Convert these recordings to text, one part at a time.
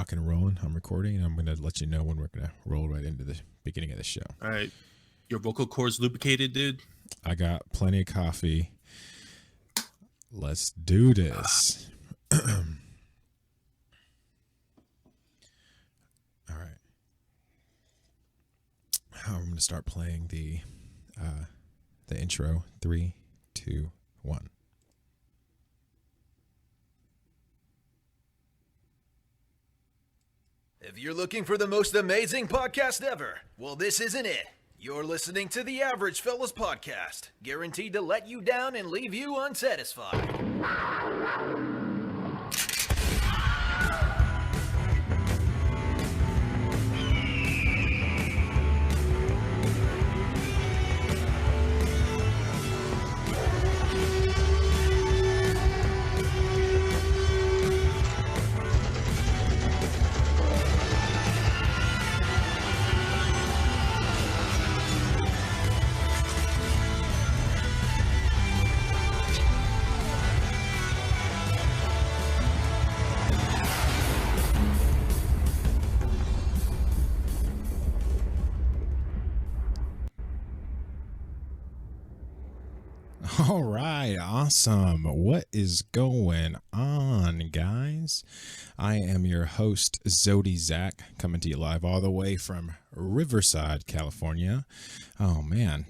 rock and rolling. I'm recording, and I'm going to let you know when we're going to roll right into the beginning of the show. All right. Your vocal cords lubricated, dude? I got plenty of coffee. Let's do this. All right. I'm going to start playing the intro. 3, 2, 1. If you're looking for the most amazing podcast ever, well, this isn't it. You're listening to the Average Fellas Podcast, guaranteed to let you down and leave you unsatisfied. All right, awesome. What is going on, guys? I am your host, Zodi Zach, coming to you live all the way from Riverside, California. Oh, man.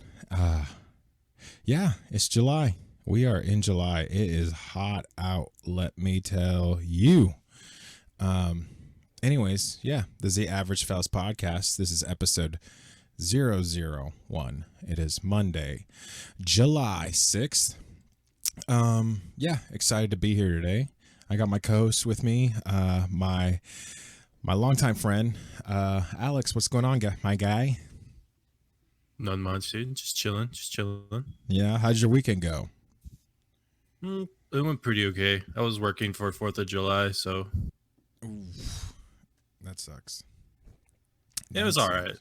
Yeah, it's July. We are in July. It is hot out, let me tell you. Anyways, yeah, this is the Average Fellas Podcast. This is episode 001. It is Monday, July 6th. Yeah, excited to be here today. I got my co-host with me, my longtime friend, Alex. What's going on, my guy? Not much, dude. Just chilling. Yeah, how'd your weekend go? It went pretty okay. I was working for 4th of July, so... Oof, that sucks. Yeah, it was all right.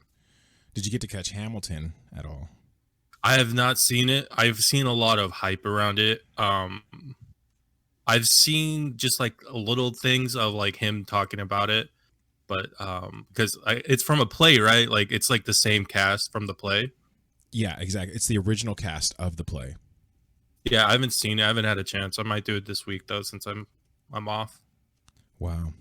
Did you get to catch Hamilton at all? I have not seen it. I've seen a lot of hype around it. I've seen just like little things of like him talking about it, but because it's from a play, right? Like it's like the same cast from the play. Yeah, exactly. It's the original cast of the play. Yeah, I haven't seen it. I haven't had a chance. I might do it this week though, since I'm off. Wow.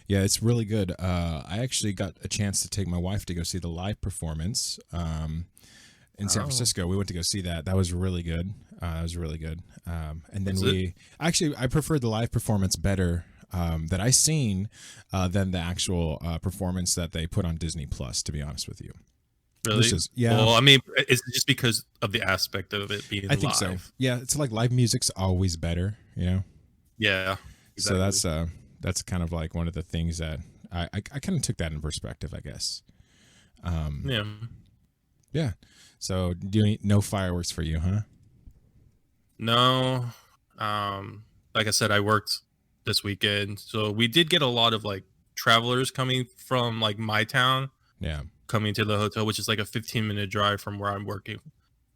Yeah, it's really good. I actually got a chance to take my wife to go see the live performance in San Francisco. We went to go see that. That was really good. And then I preferred the live performance better that I seen than the actual performance that they put on Disney Plus, to be honest with you. Really? Yeah. Well, I mean, it's just because of the aspect of it being I think live. so. Yeah, it's like live music's always better, you know? Yeah. Exactly. So that's kind of like one of the things that I kind of took that in perspective, I guess. Yeah. So no fireworks for you, huh? No. Like I said, I worked this weekend, so we did get a lot of like travelers coming from like my town. Yeah. Coming to the hotel, which is like a 15-minute drive from where I'm working,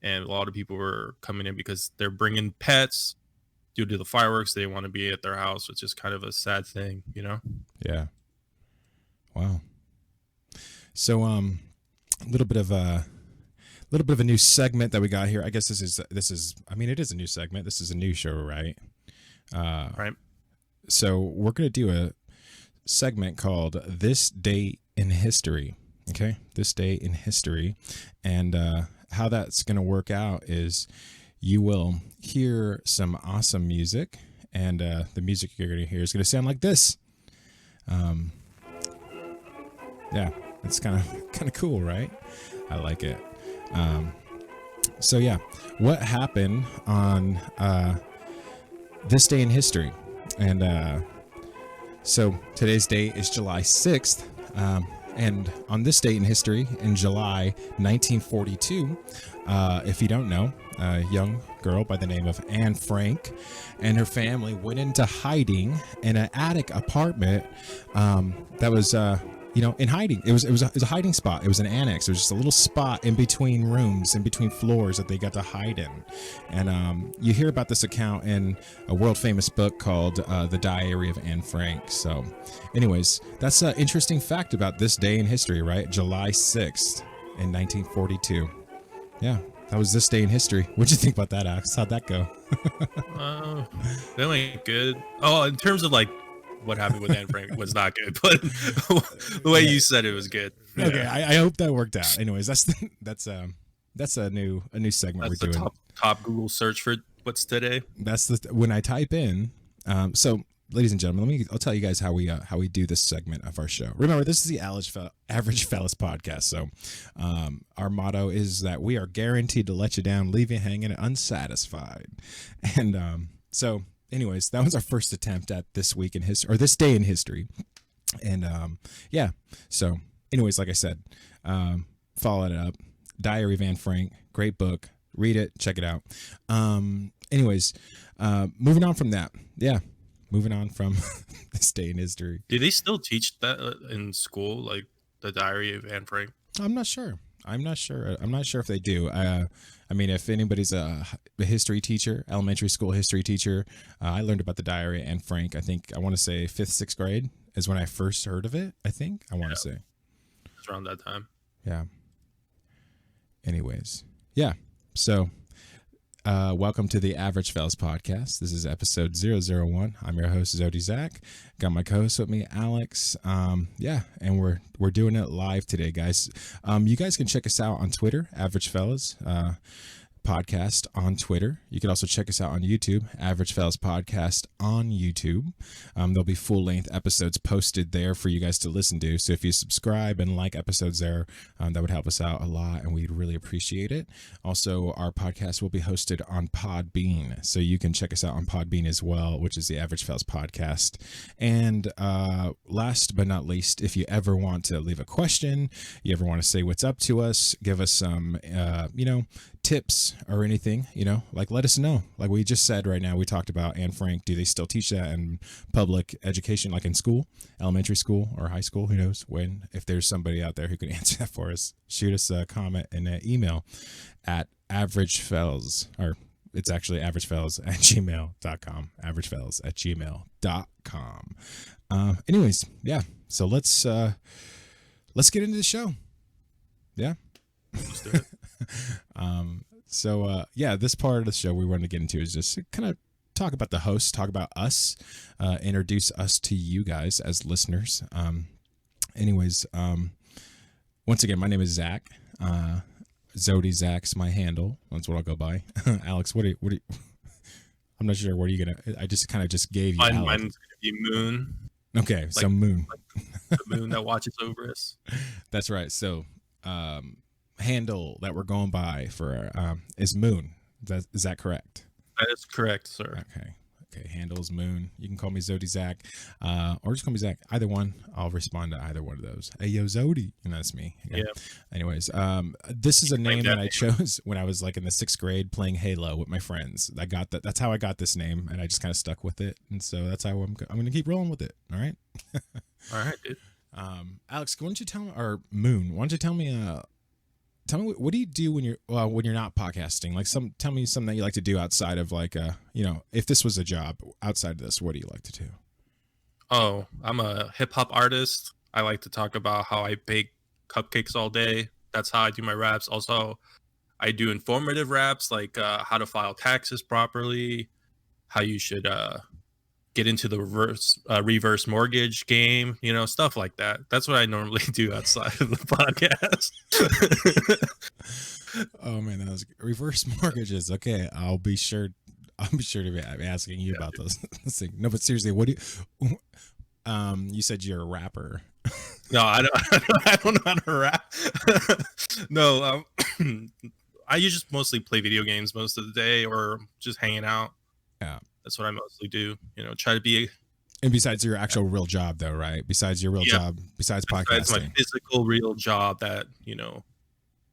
and a lot of people were coming in because they're bringing pets. Due to the fireworks, they want to be at their house, which is kind of a sad thing, you know? Yeah. Wow. So, a little bit of a new segment that we got here. I guess this is. I mean, it is a new segment. This is a new show, right? Right. So we're gonna do a segment called "This Day in History." Okay, this day in history, and how that's gonna work out is. You will hear some awesome music, and the music you're going to hear is going to sound like this. Yeah, it's kind of cool, right? I like it. So yeah, what happened on this day in history? And so today's date is July 6th. And on this date in history, in July 1942, if you don't know, a young girl by the name of Anne Frank and her family went into hiding in an attic apartment that was, in hiding. It was a hiding spot. It was an annex. It was just a little spot in between rooms, in between floors that they got to hide in. And you hear about this account in a world famous book called The Diary of Anne Frank. So anyways, that's an interesting fact about this day in history, right? July 6th in 1942. Yeah, that was this day in history. What'd you think about that, Alex? How'd that go? That went good. Oh, in terms of like what happened with Anne Frank was not good, but the way you said it was good. Okay, I hope that worked out. Anyways, that's a new segment That's we're the doing. top Google search for what's today. That's when I type in. So, ladies and gentlemen, I'll tell you guys how we do this segment of our show. Remember, this is the Average Fellas podcast. So, our motto is that we are guaranteed to let you down, leave you hanging unsatisfied. And so, anyways, that was our first attempt at this week in history, or this day in history. And yeah. So, anyways, like I said, follow it up. Diary of Anne Frank, great book. Read it, check it out. Anyways, moving on from that. Yeah, moving on from this day in history. Do they still teach that in school, like the Diary of Anne Frank? I'm not sure. I'm not sure if they do. I mean, if anybody's a history teacher, elementary school history teacher, I learned about the Diary of Anne Frank. I want to say 5th, 6th grade is when I first heard of it. I want to say. It's around that time. Yeah. Anyways, yeah. So, welcome to the Average Fellas podcast. This is episode 001. I'm your host, Zodi Zach. Got my co-host with me, Alex. Yeah, and we're doing it live today, guys. You guys can check us out on Twitter, Average Fellas podcast on Twitter. You can also check us out on YouTube, Average Fellas podcast on YouTube. There'll be full-length episodes posted there for you guys to listen to. So if you subscribe and like episodes there, that would help us out a lot, and we'd really appreciate it. Also, our podcast will be hosted on Podbean, so you can check us out on Podbean as well, which is the Average Fellas podcast. And last but not least, if you ever want to leave a question, you ever want to say what's up to us, give us some, tips or anything, like let us know. Like we just said right now, we talked about Anne Frank. Do they still teach that in public education, like in school, elementary school or high school? Who knows when? If there's somebody out there who can answer that for us, shoot us a comment and an email at averagefellas, or it's actually averagefellas@gmail.com, averagefellas@gmail.com. Anyways, yeah. So let's get into the show. Yeah. Let's do it. Yeah, this part of the show we want to get into is just kind of talk about the hosts, talk about us, introduce us to you guys as listeners. Anyways, once again, my name is Zach. Zodi Zach's my handle. That's what I'll go by. Alex, what do you I'm not sure. What are you gonna? I just kind of just gave you. Mine's gonna be Moon. Okay, so Moon. Like the moon that watches over us. That's right. So, handle that we're going by for is Moon. Is that correct? That is correct, sir. Okay. Handle's Moon. You can call me Zodi Zach, or just call me Zach. Either one, I'll respond to either one of those. Hey, yo, Zodi, and that's me. Yeah. Anyways, this is a name that I chose when I was like in the 6th grade playing Halo with my friends. I got that. That's how I got this name, and I just kind of stuck with it. And so that's how I'm going to keep rolling with it. All right. All right, dude. Alex, why don't you tell me, or Moon, why don't you tell me what do you do when you're not podcasting? Like tell me something that you like to do outside of like if this was a job outside of this, what do you like to do? Oh, I'm a hip hop artist. I like to talk about how I bake cupcakes all day. That's how I do my raps. Also, I do informative raps like how to file taxes properly, how you should get into the reverse mortgage game, stuff like that. That's what I normally do outside of the podcast. Oh man, that was reverse mortgages. Okay, I'll be sure to be asking you about those things. No, but seriously, what do you? You said you're a rapper. No, I don't know how to rap. No, I just mostly play video games most of the day, or just hanging out. Yeah. That's what I mostly do. Try to be. And besides your actual real job, though, right? Besides your real job, besides podcasting. Besides my physical real job that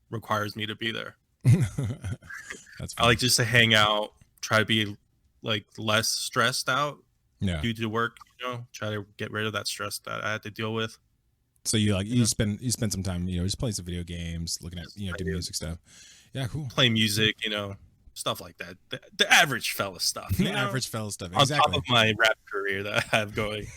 requires me to be there. That's fine. I like just to hang out, try to be like less stressed out due to work. Try to get rid of that stress that I had to deal with. So you spend some time, just playing some video games, looking at doing music stuff. Yeah, cool. Play music, stuff like that. The average fella stuff. The average fella stuff. Exactly. Exactly. On top of my rap career that I have going.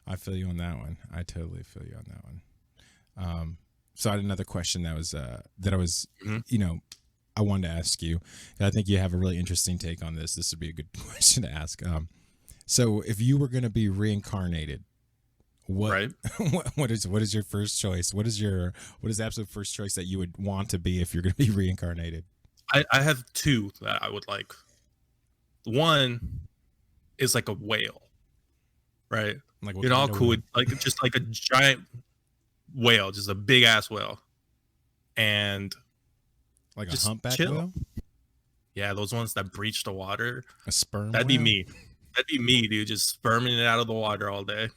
I feel you on that one. I totally feel you on that one. So I had another question that was that I was, I wanted to ask you. I think you have a really interesting take on this. This would be a good question to ask. So if you were going to be reincarnated, what is your first choice? What is the absolute first choice that you would want to be if you're going to be reincarnated? I have two that I would like. One is like a whale, right? Like all cool, like just like a giant whale, just a big ass whale, and like a humpback whale. Yeah, those ones that breach the water. A sperm. That'd whale? be me. That'd be me, dude. Just sperming it out of the water all day.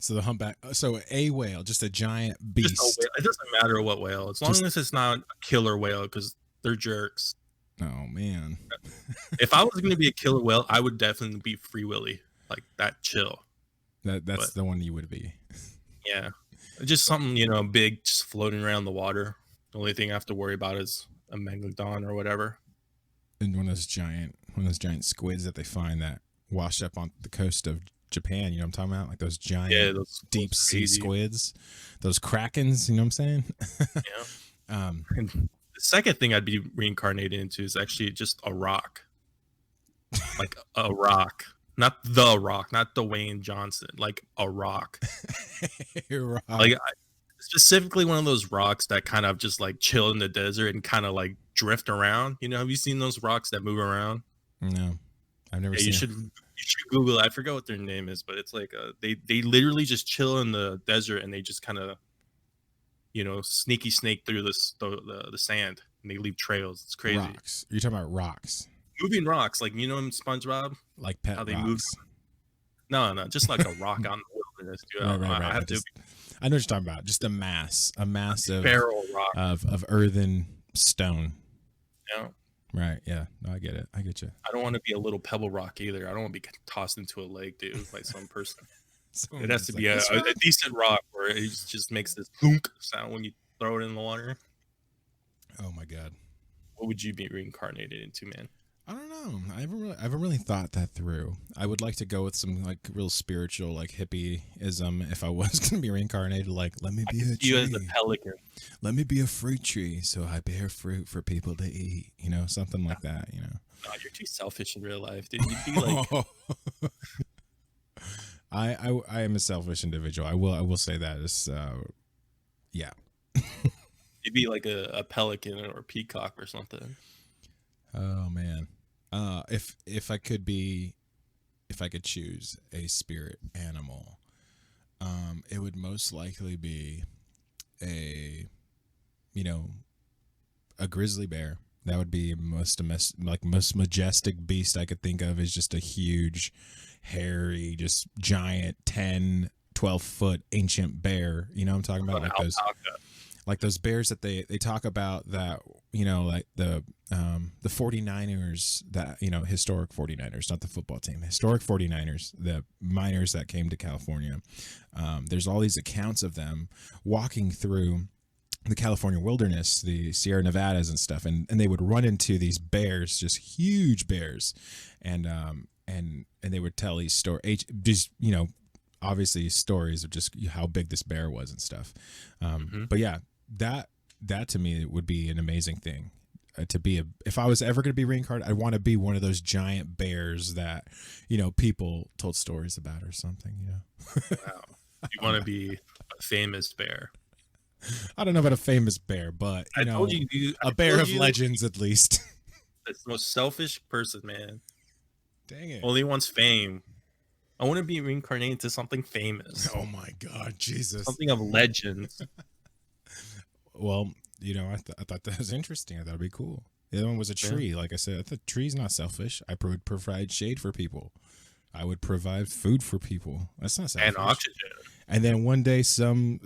So the humpback. So a whale, just a giant beast. Just a whale. It doesn't matter what whale, as long as it's not a killer whale, because they're jerks. Oh man. If I was going to be a killer whale, I would definitely be Free Willy, like that chill. That's the one you would be. Yeah, just something big, just floating around the water. The only thing I have to worry about is a megalodon or whatever. And one of those giant squids that they find that washed up on the coast of Japan, you know what I'm talking about? Like those giant deep sea squids, those krakens, you know what I'm saying? Yeah. And the second thing I'd be reincarnated into is actually just a rock. Like a rock. Not the Rock, not Dwayne Johnson, like a rock. Rock. Like specifically one of those rocks that kind of just like chill in the desert and kind of like drift around. Have you seen those rocks that move around? No, I've never seen. You should Google it. I forgot what their name is, but it's like they literally just chill in the desert and they just kind of sneaky snake through the sand and they leave trails. It's crazy. Rocks. You're talking about rocks. Moving rocks, like in SpongeBob, like pet how they rocks. move. No, just like a rock out in the wilderness. Dude. Right. I know what you're talking about. Just a mass of barrel rock of earthen stone. Yeah. Right. Yeah. No, I get it. I get you. I don't want to be a little pebble rock either. I don't want to be tossed into a lake, dude, by some person. It has to be a decent rock where it just makes this thunk sound when you throw it in the water. Oh my God. What would you be reincarnated into, man? I don't know. I haven't really thought that through. I would like to go with some like real spiritual, like hippieism. If I was going to be reincarnated, like let me be a tree. You as a pelican. Let me be a fruit tree, so I bear fruit for people to eat. Something like that. No, you're too selfish in real life, dude. You'd be like. I am a selfish individual. I will say that. It's yeah. You'd be like a pelican or a peacock or something. Oh man. If I could choose a spirit animal, it would most likely be a grizzly bear. That would be most majestic beast I could think of, is just a huge, hairy, just giant 10, 12 foot ancient bear. You know what I'm talking about? Like those bears that they talk about that, like the 49ers, that, historic 49ers, not the football team, historic 49ers, the miners that came to California. There's all these accounts of them walking through the California wilderness, the Sierra Nevadas and stuff. And they would run into these bears, just huge bears. And they would tell these stories, just, obviously stories of just how big this bear was and stuff. But yeah, that to me would be an amazing thing to be if I was ever going to be reincarnated, I want to be one of those giant bears that, people told stories about or something, Wow. You want to be a famous bear. I don't know about a famous bear, but a bear of legends at least. It's the most selfish person, man. Dang it. Only wants fame. I want to be reincarnated into something famous. Oh my God, Jesus. Something of legends. Well, I thought that was interesting. I thought it'd be cool. The other one was a tree. Yeah. Like I said, the tree's not selfish. I would provide shade for people. I would provide food for people. That's not selfish. And oxygen. And then one day some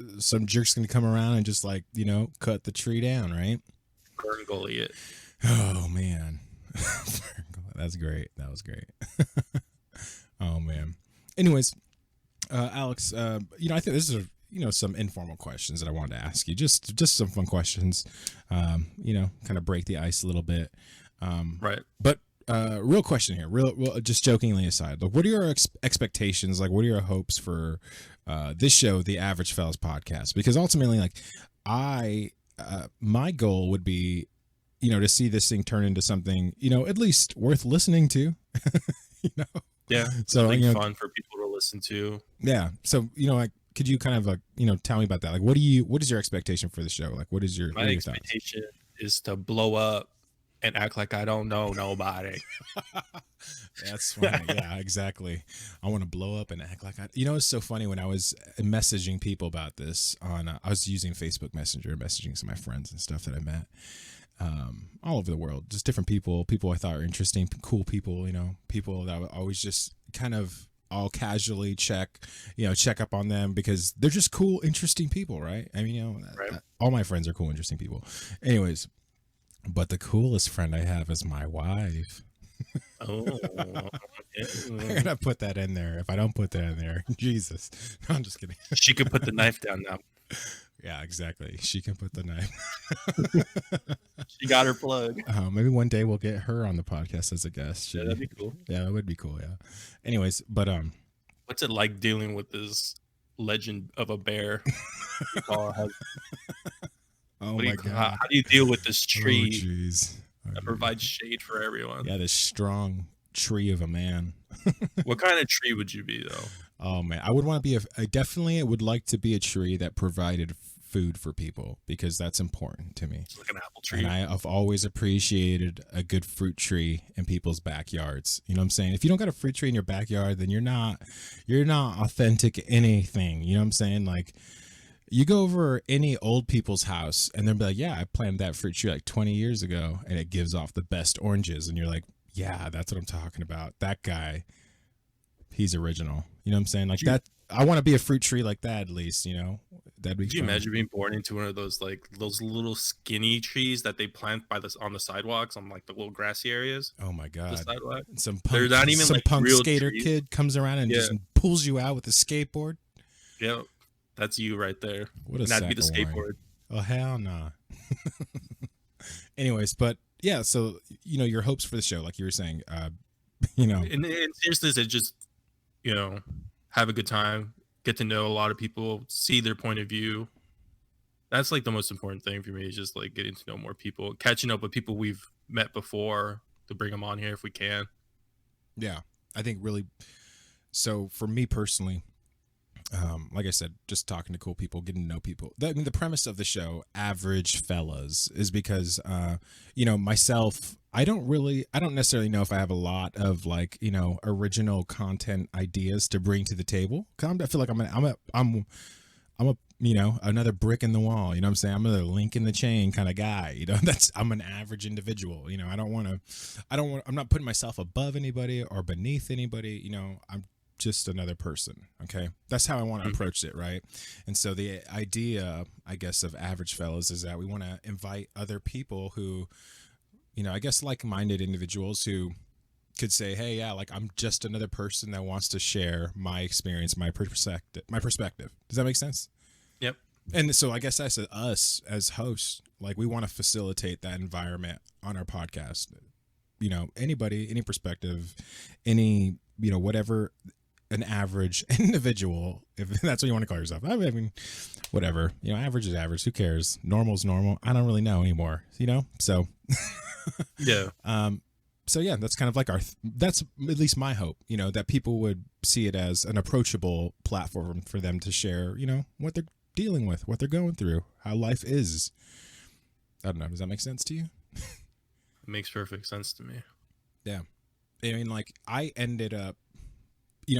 jerk's gonna come around and just cut the tree down, right? Ferngully it. Oh man. That's great. That was great. Oh man. Anyways, Alex, I think this is some informal questions that I wanted to ask you. Just some fun questions. Kind of break the ice a little bit. Right. But real question here, real just jokingly aside, like, what are your expectations? Like, what are your hopes for this show, the Average Fellas Podcast? Because ultimately, like, my goal would be, to see this thing turn into something, at least worth listening to. Yeah. So Something fun for people to listen to. Yeah. So like, could you kind of like tell me about that? Like, what is your expectation for the show? Like, what is your My expectation is to blow up and act like I don't know nobody. That's funny. Yeah, exactly. I want to blow up and act like it's so funny when I was messaging people about this on, I was using Facebook Messenger, messaging some of my friends and stuff that I met all over the world, just different people I thought were interesting, cool people, people that I would always just kind of all casually check up on them because they're just cool, interesting people, right? I mean, Right. All my friends are cool, interesting people. Anyways, but the coolest friend I have is my wife. Oh, I'm gonna put that in there. If I don't put that in there, Jesus. No, I'm just kidding. she could put the knife down now. Yeah, exactly. She can put the knife. She got her plug. Maybe one day we'll get her on the podcast as a guest. Yeah, that'd be cool. Yeah, that would be cool. Yeah. Anyways, but what's it like dealing with this legend of a bear? Oh my God. How do you deal with this tree jeez. that provides shade for everyone? Yeah, this strong tree of a man. What kind of tree would you be though? Oh man, I would want to be I definitely would like to be a tree that provided food for people because that's important to me. It's like an apple tree. And I've always appreciated a good fruit tree in people's backyards. You know what I'm saying? If you don't got a fruit tree in your backyard, then you're not authentic anything. You know what I'm saying? Like, you go over any old people's house and they'll be like, yeah, I planted that fruit tree like 20 years ago and it gives off the best oranges. And you're like, yeah, that's what I'm talking about. That guy, he's original. You know what I'm saying? Like that. I want to be a fruit tree like that, at least, that'd be Could you fun. imagine being born into one of those those little skinny trees that they plant on the sidewalks on like the little grassy areas? Oh my God. The sidewalk. Some They're not even like punk real skater trees. kid comes around and just pulls you out with a skateboard. Yep. That's you right there. What a and that'd be the sack of wine. skateboard. Oh, hell nah. Anyways, but yeah, so, your hopes for the show, like you were saying, And seriously, is just, have a good time, get to know a lot of people, see their point of view. That's like the most important thing for me is just like getting to know more people, catching up with people we've met before to bring them on here if we can. Yeah, I think really. So for me personally, like I said, just talking to cool people, getting to know people. I mean, the premise of the show, Average Fellas, is because, myself, I don't necessarily know if I have a lot of like, original content ideas to bring to the table. Cause I feel like I'm another brick in the wall. You know what I'm saying? I'm another link in the chain kind of guy. I'm an average individual. I'm not putting myself above anybody or beneath anybody. I'm just another person. Okay. That's how I want to approach it. Right. And so the idea, I guess, of Average Fellas is that we want to invite other people who, I guess like-minded individuals who could say, hey, yeah, like I'm just another person that wants to share my experience, my perspective. Does that make sense? Yep. And so I guess that's us as hosts, like we want to facilitate that environment on our podcast. Anybody, any perspective, any, whatever, an average individual, if that's what you want to call yourself. I mean, whatever, average is average. Who cares? Normal is normal. I don't really know anymore, so. Yeah. So yeah, that's kind of like that's at least my hope, that people would see it as an approachable platform for them to share, what they're dealing with, what they're going through, how life is. I don't know. Does that make sense to you? It makes perfect sense to me. Yeah. I mean, like I ended up,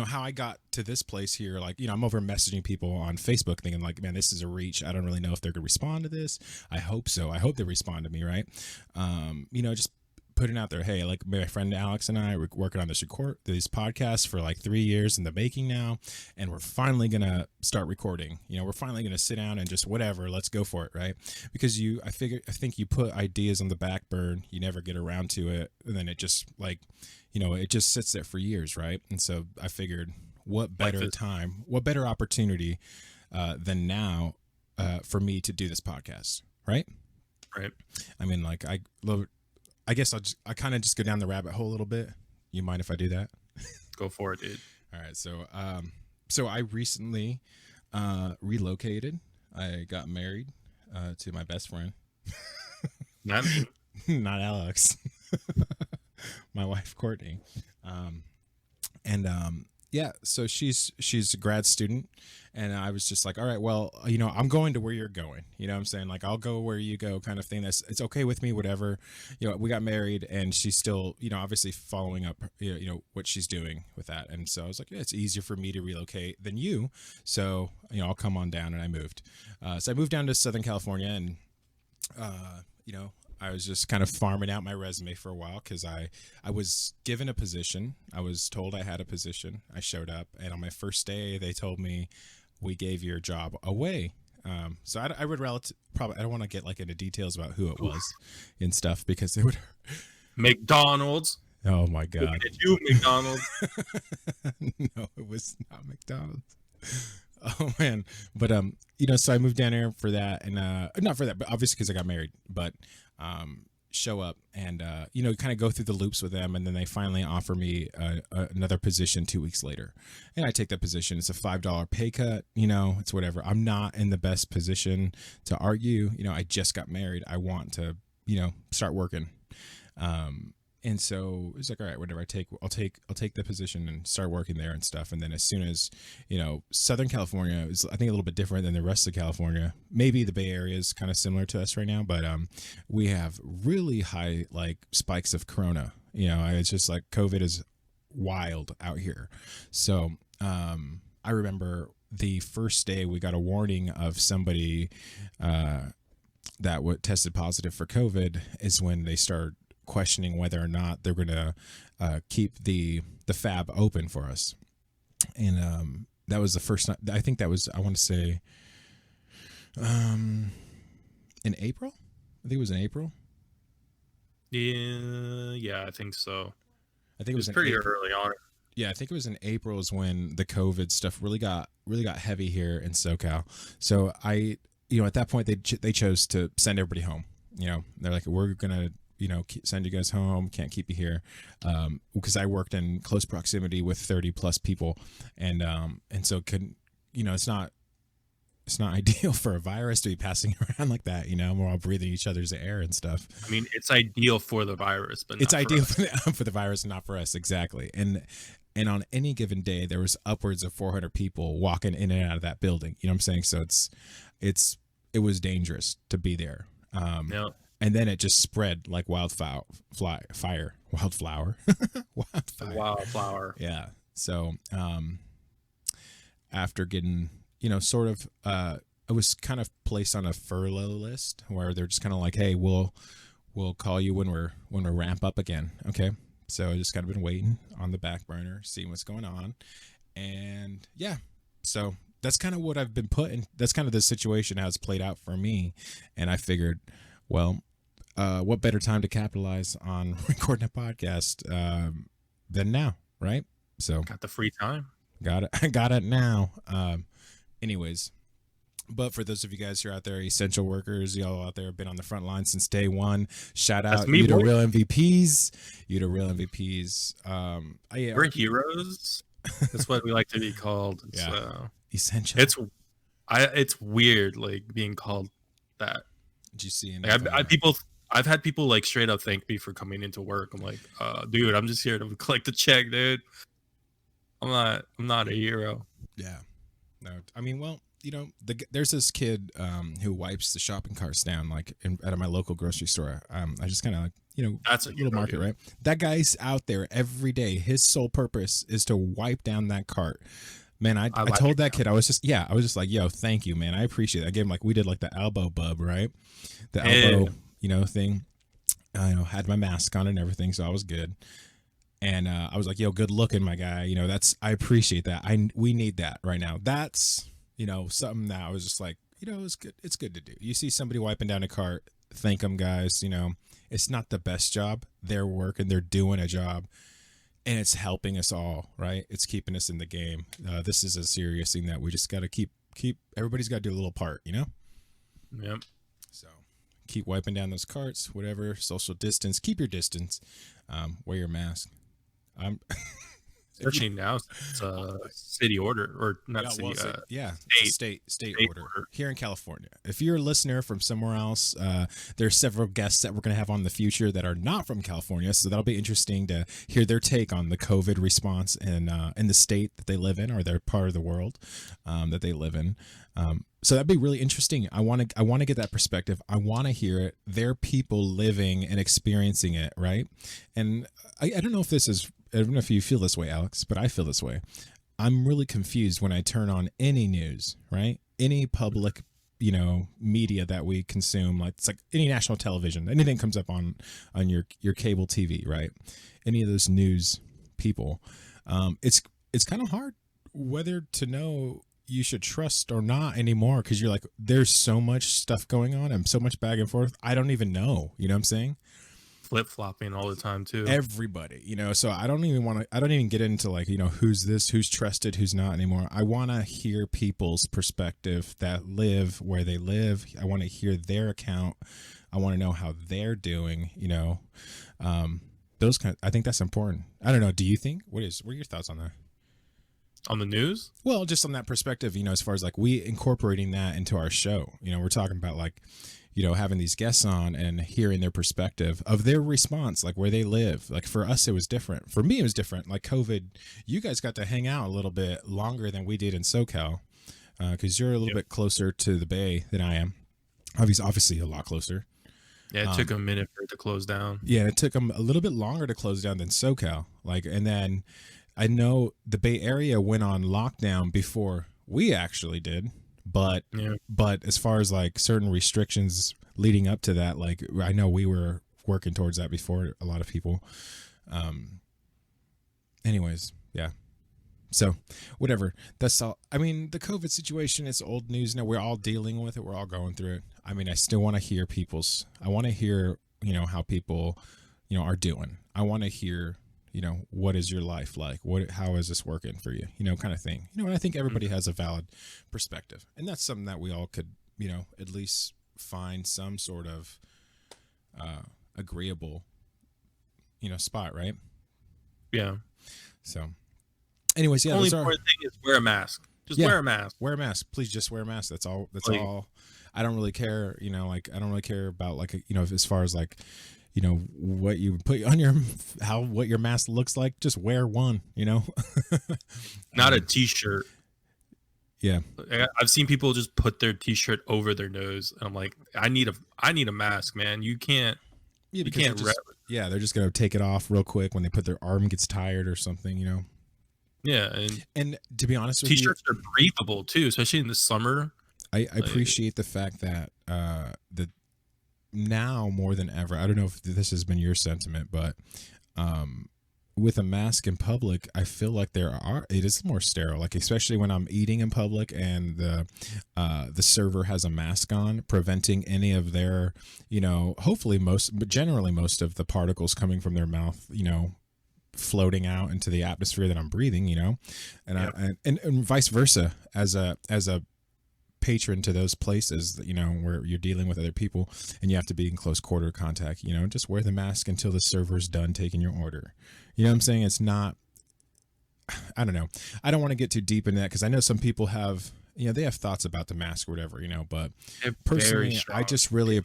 how I got to this place here, like, I'm over messaging people on Facebook thinking like, man, this is a reach. I don't really know if they're going to respond to this. I hope so. I hope they respond to me. Right. Just putting out there, hey, like my friend Alex and I were working on this podcasts for like 3 years in the making now. And we're finally going to start recording. We're finally going to sit down and just whatever, let's go for it. Right. Because I think you put ideas on the back burn, you never get around to it. And then it just like, it just sits there for years. Right. And so I figured, what better this. time, what better opportunity than now for me to do this podcast, right? Right. I mean, like I guess I kind of just go down the rabbit hole a little bit. You mind if I do that? Go for it, dude. All right. So I recently relocated. I got married to my best friend. Not me. Not Alex. My wife Courtney. Yeah, so she's a grad student, and I was just like, all right, well, I'm going to where you're going. You know what I'm saying? Like, I'll go where you go, kind of thing. It's okay with me, whatever. We got married, and she's still, obviously following up, what she's doing with that. And so I was like, yeah, it's easier for me to relocate than you. So, I'll come on down, and I moved. So I moved down to Southern California, and I was just kind of farming out my resume for a while because I was given a position. I was told I had a position. I showed up, and on my first day, they told me, we gave your job away. So I would probably, I don't want to get like into details about who it was and stuff because they would. McDonald's. Oh my God. Did you McDonald's? No, it was not McDonald's. Oh man. But so I moved down here for that, and not for that, but obviously because I got married, but show up and kind of go through the loops with them, and then they finally offer me another position 2 weeks later, and I take that position. It's a $5 pay cut. It's whatever. I'm not in the best position to argue. I just got married. I want to start working. And so it's like, all right, whatever. I'll take the position and start working there and stuff. And then as soon as, Southern California is, I think, a little bit different than the rest of California. Maybe the Bay Area is kind of similar to us right now, but we have really high like spikes of Corona. It's just like COVID is wild out here. So I remember the first day we got a warning of somebody that tested positive for COVID is when they started questioning whether or not they're going to keep the fab open for us. And that was the first night. I think that was, I want to say in April. I think it was in April. Yeah, I think so. I think it was pretty early on. Yeah, I think it was in April is when the COVID stuff really got heavy here in SoCal. So at that point they chose to send everybody home. They're like, we're gonna send you guys home, can't keep you here, because I worked in close proximity with 30 plus people, and so it's not ideal for a virus to be passing around like that. We're all breathing each other's air and stuff. I mean, it's ideal for the virus, but it's ideal for the virus, and not for us, exactly. And on any given day, there was upwards of 400 people walking in and out of that building. You know what I'm saying? So it was dangerous to be there. Yeah. And then it just spread like wildflower. Wildflower. Yeah. So after getting, sort of, I was kind of placed on a furlough list where they're just kind of like, hey, we'll call you when we ramp up again. Okay. So I just kind of been waiting on the back burner, seeing what's going on. And yeah, so that's kind of what I've been put in. That's kind of the situation how it's played out for me. And I figured, well, what better time to capitalize on recording a podcast than now, right? So got the free time. Got it. I got it now. Anyways, but for those of you guys who are out there, essential workers, y'all out there have been on the front line since day one. Shout out you to real MVPs. You to real MVPs. We're heroes. That's what we like to be called. Yeah. Essential. It's weird, like being called that. Did you see? I've had people like straight up thank me for coming into work. I'm like, dude, I'm just here to collect a check, dude. I'm not a hero. Yeah. No, I mean, well, there's this kid who wipes the shopping carts down, like out of my local grocery store. I just kind of like, that's a little market, right? That guy's out there every day. His sole purpose is to wipe down that cart. Man, I told that kid, I was just like, yo, thank you, man. I appreciate it. I gave him we did like the elbow bub, right? The elbow, thing. I had my mask on and everything, so I was good. And I was like, yo, good looking, my guy. I appreciate that. We need that right now. That's, something that I was just like, it's good. It's good to do. You see somebody wiping down a cart, thank them, guys. It's not the best job. They're working, they're doing a job. and it's helping us all, right? It's keeping us in the game. This is a serious thing that we just got to keep. Everybody's got to do a little part, you know. Yep. So keep wiping down those carts, whatever. Social distance. Keep your distance. Wear your mask. Especially now, it's a city order, or not Yeah, city. yeah, state order here in California. If you're a listener from somewhere else, there's several guests that we're going to have on in the future that are not from California, so that'll be interesting to hear their take on the COVID response in the state that they live in, or their part of the world that they live in. So that'd be really interesting. I want to get that perspective. I want to hear it. They're people living and experiencing it, right? And I don't know if this is. I don't know if you feel this way, Alex, but I feel this way. I'm really confused when I turn on any news, right? Any public, media that we consume, like it's like any national television, anything comes up on your cable TV, right? Any of those news people, it's kind of hard whether to know you should trust or not anymore, because you're like, there's so much stuff going on and so much back and forth. I don't even know. You know what I'm saying? Flip-flopping all the time too. Everybody, so I don't even get into like, who's trusted, who's not anymore. I want to hear people's perspective that live where they live. I want to hear their account. I want to know how they're doing, those I think that's important. I don't know. Do you think, what are your thoughts on that? On the news? Well, just on that perspective, as far as like we incorporating that into our show, we're talking about like, having these guests on and hearing their perspective of their response, like where they live. Like for us, it was different. For me, it was different. Like COVID, you guys got to hang out a little bit longer than we did in SoCal, because you're a little bit closer to the Bay than I am. Obviously a lot closer. Yeah, it took a minute for it to close down. Yeah, it took them a little bit longer to close down than SoCal. Like, and then I know the Bay Area went on lockdown before we actually did. But as far as like certain restrictions leading up to that, like I know we were working towards that before a lot of people. Anyways, yeah. So whatever. That's all. I mean, the COVID situation, it's old news now. We're all dealing with it. We're all going through it. I mean, I still want to hear I want to hear, how people, are doing. I want to hear, what is your life like? How is this working for you? Kind of thing. And I think everybody has a valid perspective, and that's something that we all could, at least find some sort of agreeable, spot, right? Yeah. So, anyways, yeah. Only important thing is wear a mask. Wear a mask. Wear a mask. Please, just wear a mask. That's all. That's all. I don't really care. I don't really care about like, as far as like, what you put on what your mask looks like. Just wear one, Not a t-shirt. Yeah. I've seen people just put their t-shirt over their nose. I'm like, I need a mask, man. You can't. Yeah, they're just gonna take it off real quick when their arm gets tired or something, Yeah, and to be honest with you, t-shirts are breathable too, especially in the summer. I appreciate the fact that that now more than ever, I don't know if this has been your sentiment, but with a mask in public, I feel like it is more sterile, like especially when I'm eating in public and the server has a mask on, preventing any of their, hopefully but generally most of the particles coming from their mouth, floating out into the atmosphere that I'm breathing, and and vice versa as a patron to those places, where you're dealing with other people and you have to be in close quarter contact, just wear the mask until the server's done taking your order. You know what I'm saying? It's not, I don't know. I don't want to get too deep into that because I know some people have, they have thoughts about the mask or whatever, but personally, I just really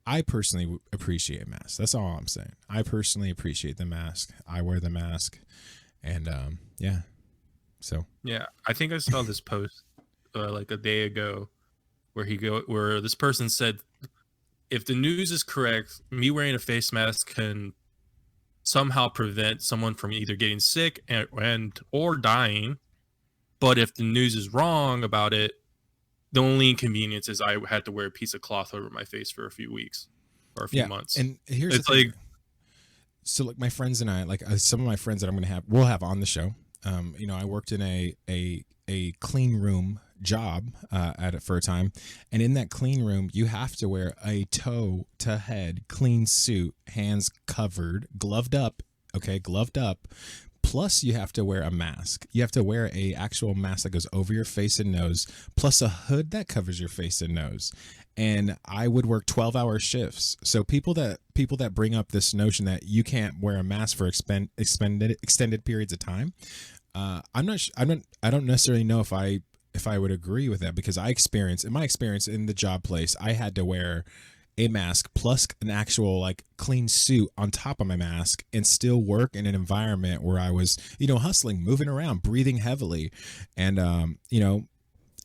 I personally appreciate masks. That's all I'm saying. I personally appreciate the mask. I wear the mask, and yeah. So yeah, I think I saw this post like a day ago where this person said, if the news is correct, me wearing a face mask can somehow prevent someone from either getting sick or dying. But if the news is wrong about it, the only inconvenience is I had to wear a piece of cloth over my face for a few weeks or a few months. And here's the thing. So like my friends and I, like some of my friends that we'll have on the show. I worked in a clean room job for a time, and in that clean room you have to wear a toe to head clean suit, hands covered, gloved up, plus you have to wear a mask. You have to wear a actual mask that goes over your face and nose, plus a hood that covers your face and nose. And I would work 12-hour shifts. So people that bring up this notion that you can't wear a mask for extended periods of time, I don't necessarily know if I would agree with that, because in my experience in the job place, I had to wear a mask plus an actual like clean suit on top of my mask and still work in an environment where I was, hustling, moving around, breathing heavily. And,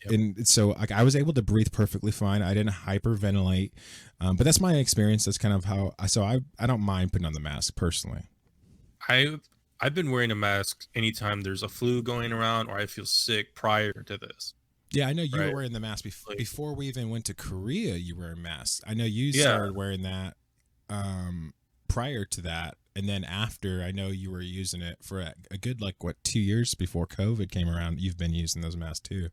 Yep. And so like, I was able to breathe perfectly fine. I didn't hyperventilate. But that's my experience. That's kind of how I don't mind putting on the mask personally. I've been wearing a mask anytime there's a flu going around or I feel sick prior to this. Yeah, I know you were wearing the mask before we even went to Korea. You were wearing masks. I know you started wearing that prior to that, and then after, I know you were using it for a good 2 years before COVID came around. You've been using those masks too.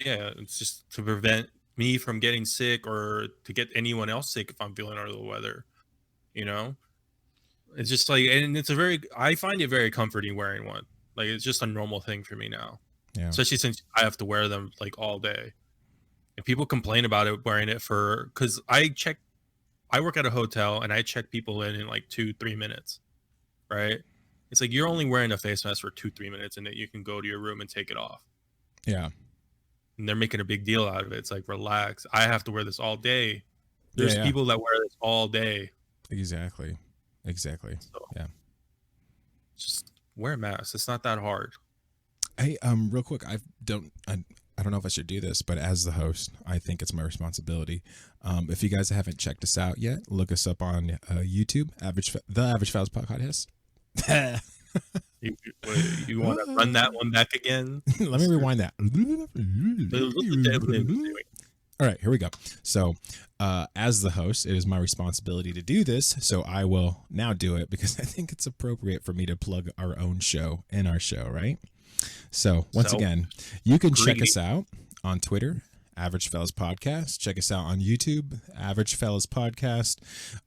Yeah, it's just to prevent me from getting sick or to get anyone else sick if I'm feeling under the weather. It's just and I find it very comforting wearing one. Like, it's just a normal thing for me now. Yeah. Especially since I have to wear them all day. And people complain about it wearing it because I work at a hotel and I check people in 2-3 minutes, right? It's you're only wearing a face mask for 2-3 minutes and then you can go to your room and take it off. Yeah. And they're making a big deal out of it. It's relax. I have to wear this all day. There's people that wear this all day. Exactly. So, yeah. Just wear a mask. It's not that hard. Hey, real quick, I don't know if I should do this, but as the host, I think it's my responsibility. If you guys haven't checked us out yet, look us up on YouTube, the Average Fellas Podcast. You want to run that one back again? Let me rewind that. All right, here we go. So, as the host, it is my responsibility to do this. So I will now do it because I think it's appropriate for me to plug our own show in our show, right? So once again, you can check us out on Twitter, Average Fellas Podcast. Check us out on YouTube, Average Fellas Podcast.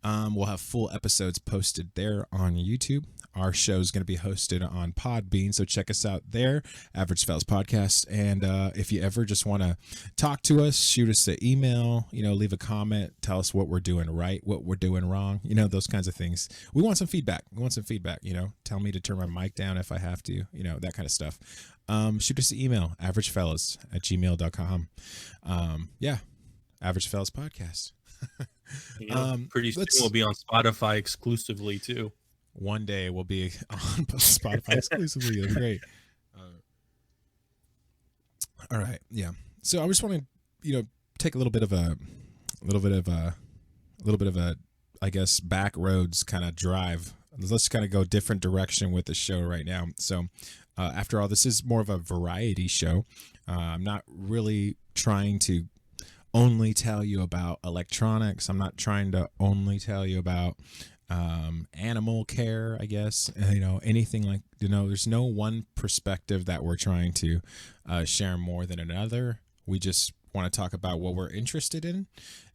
We'll have full episodes posted there on YouTube. Our show is going to be hosted on Podbean, so check us out there, Average Fellas Podcast. And if you ever just want to talk to us, shoot us an email, leave a comment, tell us what we're doing right, what we're doing wrong, those kinds of things. We want some feedback. Tell me to turn my mic down if I have to, that kind of stuff. Shoot us an email, averagefellas@gmail.com. Yeah, Average Fellas Podcast. Pretty soon we'll be on Spotify exclusively too. One day we'll be on Spotify exclusively. It'll be great. All right, yeah. So I just want to, take a little bit of a, I guess, back roads kind of drive. Let's kind of go different direction with the show right now. So after all, this is more of a variety show. I'm not really trying to only tell you about electronics. I'm not trying to only tell you about animal care, I guess, anything there's no one perspective that we're trying to share more than another. We just want to talk about what we're interested in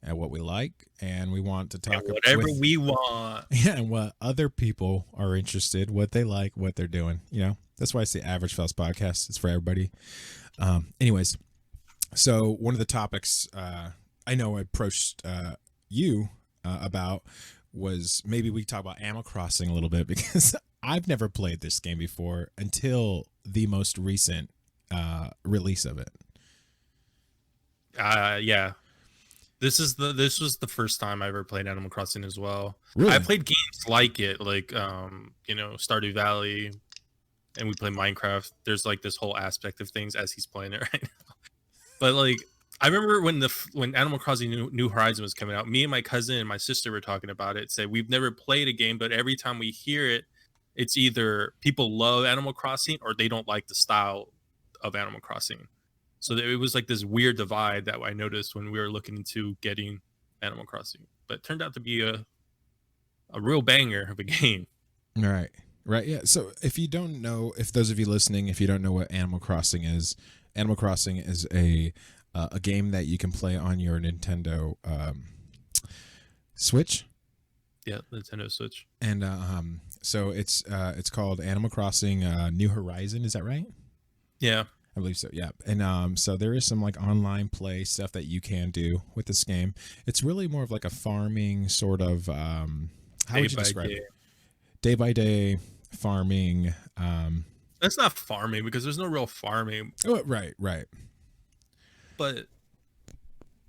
and what we like, and we want to talk about whatever we want. Yeah, and what other people are interested, what they like, what they're doing. That's why I say Average Fellas Podcast. It's for everybody. Anyways, so one of the topics I know I approached you about was maybe we talk about Animal Crossing a little bit, because I've never played this game before until the most recent release of it. Yeah. This was the first time I ever played Animal Crossing as well. Really? I played games like it, Stardew Valley, and we play Minecraft. There's this whole aspect of things as he's playing it right now. But I remember when Animal Crossing New Horizon was coming out, me and my cousin and my sister were talking about it. Said we've never played a game, but every time we hear it, it's either people love Animal Crossing or they don't like the style of Animal Crossing. So it was this weird divide that I noticed when we were looking into getting Animal Crossing. But it turned out to be a real banger of a game. All right. Right. Yeah. So if those of you listening, if you don't know what Animal Crossing is a game that you can play on your Nintendo Switch. Yeah, Nintendo Switch. And so it's called Animal Crossing New Horizon. Is that right? Yeah. I believe so. Yeah. And so there is some like online play stuff that you can do with this game. It's really more of like a farming sort of how would you describe it? Day by day farming. That's not farming because there's no real farming. Oh, right. But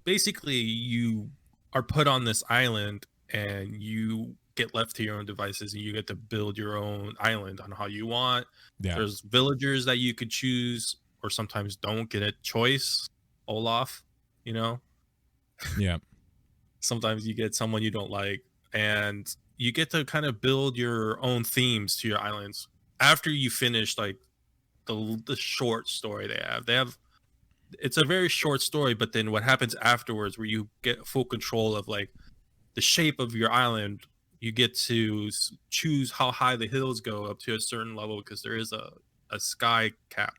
basically, you are put on this island and you get left to your own devices and you get to build your own island on how you want. Yeah. There's villagers that you could choose or sometimes don't get a choice. Olaf, you know? Yeah. Sometimes you get someone you don't like and you get to kind of build your own themes to your islands after you finish like the short story they have. It's a very short story, but then what happens afterwards where you get full control of like the shape of your island, you get to choose how high the hills go up to a certain level because there is a sky cap.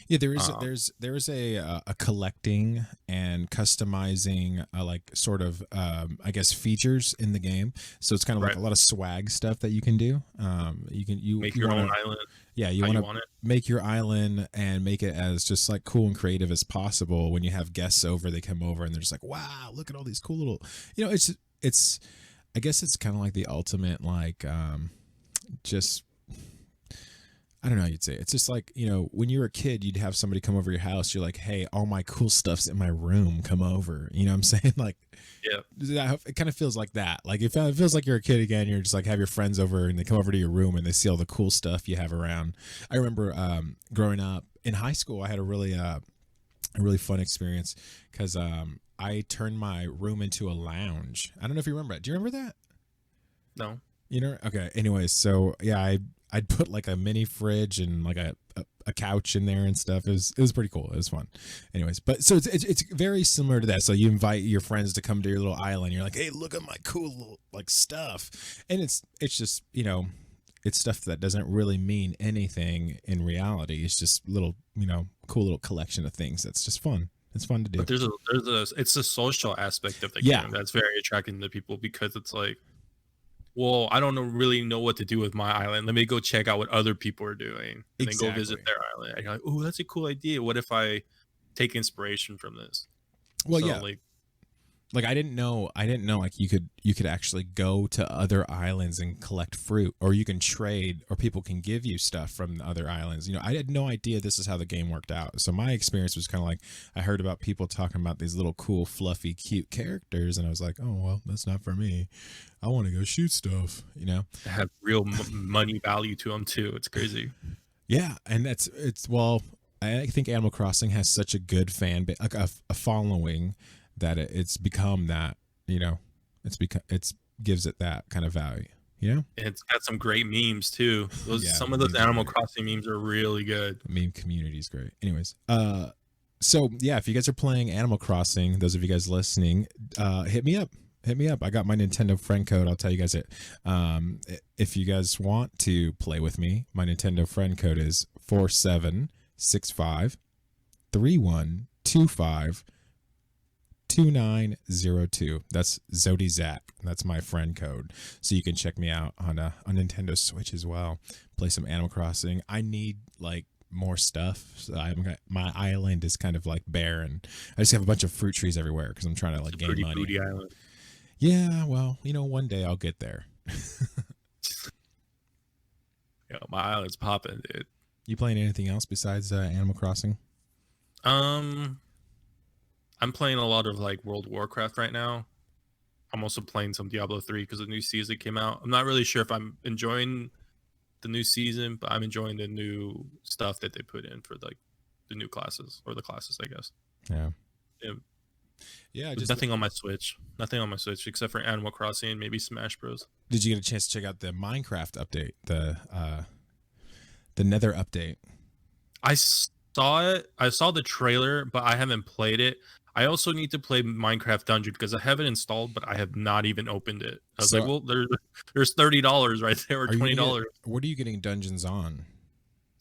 Yeah, there's a collecting and customizing like sort of I guess features in the game. So it's kind of like a lot of swag stuff that you can do. You make your own island. Yeah, you want to make your island and make it as just like cool and creative as possible. When you have guests over, they come over and they're just like, wow, look at all these cool little, it's I guess it's kind of like the ultimate like just I don't know how you'd say it. It's just like, when you were a kid, you'd have somebody come over your house. You're like, hey, all my cool stuff's in my room. Come over. You know what I'm saying? Like, yeah, it kind of feels like that. Like it feels like you're a kid again. You're just like have your friends over and they come over to your room and they see all the cool stuff you have around. I remember growing up in high school, I had a really fun experience because I turned my room into a lounge. I don't know if you remember that. Do you remember that? No. Okay. Anyways, so yeah, I'd put like a mini fridge and like a couch in there and stuff. It was pretty cool. It was fun. Anyways, but so it's very similar to that. So you invite your friends to come to your little island. You're like, hey, look at my cool little like stuff, and it's just it's stuff that doesn't really mean anything in reality. It's just little cool little collection of things. That's just fun. It's fun to do. But it's a social aspect of the game that's very attracting to people because it's like, well, I don't really know what to do with my island. Let me go check out what other people are doing and then go visit their island. And you're like, oh, that's a cool idea. What if I take inspiration from this? Well, so, yeah. Like I didn't know like you could actually go to other islands and collect fruit, or you can trade, or people can give you stuff from the other islands. I had no idea this is how the game worked out. So my experience was kind of like I heard about people talking about these little cool, fluffy, cute characters, and I was like, oh well, that's not for me. I want to go shoot stuff. They have real money value to them too. It's crazy. Yeah, and I think Animal Crossing has such a good fan base, like a following, that it's become that, it gives it that kind of value, And it's got some great memes too. Some of those Animal Crossing memes are really good. The meme community is great. Anyways, so yeah, if you guys are playing Animal Crossing, those of you guys listening, hit me up. I got my Nintendo friend code. I'll tell you guys it. If you guys want to play with me, my Nintendo friend code is 4765 3125 2902. That's Zodizak. That's my friend code. So you can check me out on Nintendo Switch as well. Play some Animal Crossing. I need like more stuff. So my island is kind of like barren. I just have a bunch of fruit trees everywhere because I'm trying to like gain money. Booty island. Yeah, well, one day I'll get there. My island's popping, dude. You playing anything else besides Animal Crossing? I'm playing a lot of like World of Warcraft right now. I'm also playing some Diablo 3 because the new season came out. I'm not really sure if I'm enjoying the new season, but I'm enjoying the new stuff that they put in for like the new classes, or the classes, I guess. Yeah. Just nothing on my Switch. Nothing on my Switch except for Animal Crossing and maybe Smash Bros. Did you get a chance to check out the Minecraft update, the Nether update? I saw it. I saw the trailer, but I haven't played it. I also need to play Minecraft Dungeon because I have it installed, but I have not even opened it. I was like, well, there's $30 right there, or $20. What are you getting Dungeons on?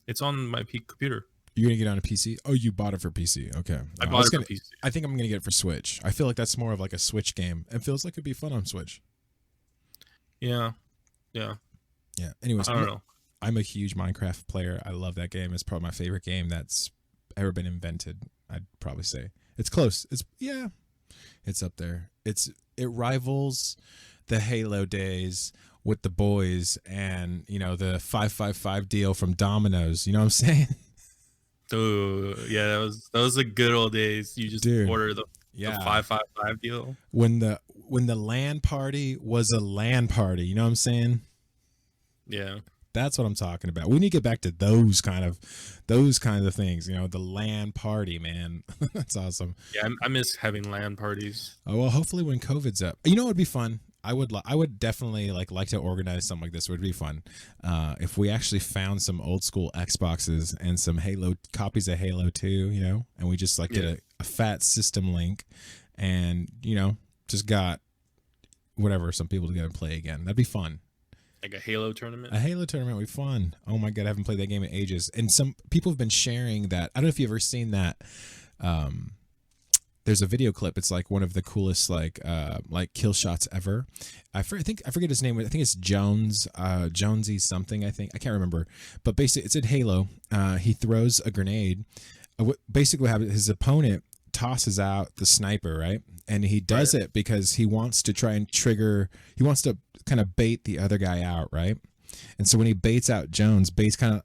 It's on my computer. You're gonna get it on a PC? Oh, you bought it for PC. Okay. I bought it for PC. I think I'm gonna get it for Switch. I feel like that's more of like a Switch game. It feels like it'd be fun on Switch. Yeah. Yeah. Yeah. Anyways, I don't know. I'm a huge Minecraft player. I love that game. It's probably my favorite game that's ever been invented. I'd probably say it's close. It's up there. It rivals the Halo days with the boys, and the 555 deal from Domino's. You know what I'm saying? Dude, yeah, that was the good old days. You just Dude, order the yeah. 555 deal. When the LAN party was a LAN party, you know what I'm saying? Yeah. That's what I'm talking about. We need to get back to those kind of things. The LAN party, man. That's awesome. Yeah, I miss having LAN parties. Oh well, hopefully when COVID's up, it would be fun. I would definitely like to organize something like this. It would be fun if we actually found some old school Xboxes and some Halo copies of Halo 2, and we just did a fat system link, and just got whatever some people together and play again. That'd be fun. Like a Halo tournament? A Halo tournament would be fun. Oh my God, I haven't played that game in ages. And some people have been sharing that. I don't know if you've ever seen that. There's a video clip. It's like one of the coolest kill shots ever. I forget his name. I think it's Jones, Jonesy something. I can't remember. But basically, it's in Halo. He throws a grenade. Basically, what happens? His opponent tosses out the sniper, right? And he does it because he wants to try and trigger. He wants to kind of bait the other guy out, right? And so when he baits out Jones,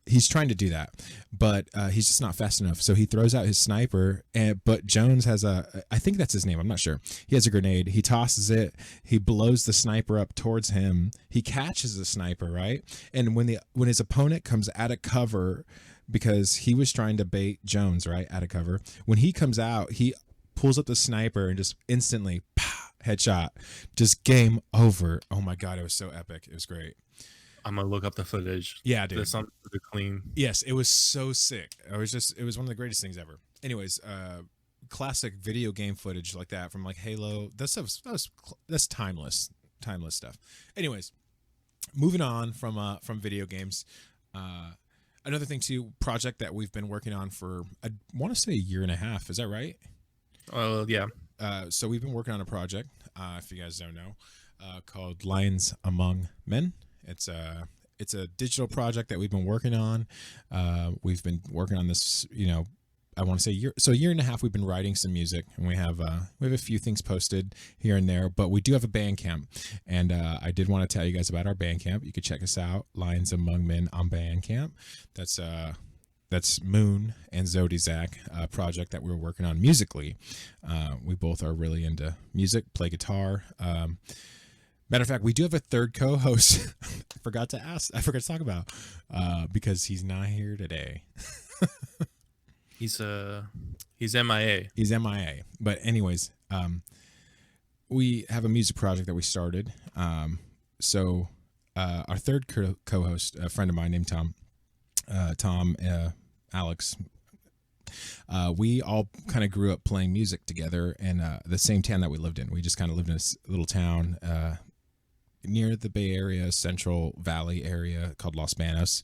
he's trying to do that, but he's just not fast enough. So he throws out his sniper, but Jones has I think that's his name. I'm not sure. He has a grenade. He tosses it. He blows the sniper up towards him. He catches the sniper, right? And when his opponent comes out of cover, because he was trying to bait Jones, right, out of cover. When he comes out, he pulls up the sniper and just instantly, headshot. Just game over. Oh my God, it was so epic. It was great. I'm gonna look up the footage. Yeah, dude. There's something really clean. Yes, it was so sick. It was one of the greatest things ever. Anyways, classic video game footage like that from Halo. That's timeless stuff. Anyways, moving on from video games. Another thing too, project that we've been working on for I want to say a year and a half. Is that right? Yeah. So we've been working on a project, if you guys don't know, called Lions Among Men. It's a digital project that we've been working on. We've been working on this, I want to say a year and a half. We've been writing some music, and we have a few things posted here and there. But we do have a Bandcamp, and I did want to tell you guys about our Bandcamp. You could check us out, Lions Among Men on Bandcamp. That's Moon and Zodizak, a project that we're working on musically. We both are really into music, play guitar. Matter of fact, we do have a third co-host. I forgot to talk about because he's not here today. He's MIA. He's MIA. But anyways, we have a music project that we started. So our third co-host, a friend of mine named Tom, Alex, we all kind of grew up playing music together in the same town that we lived in. We just kind of lived in a little town near the Bay Area, Central Valley area called Los Banos.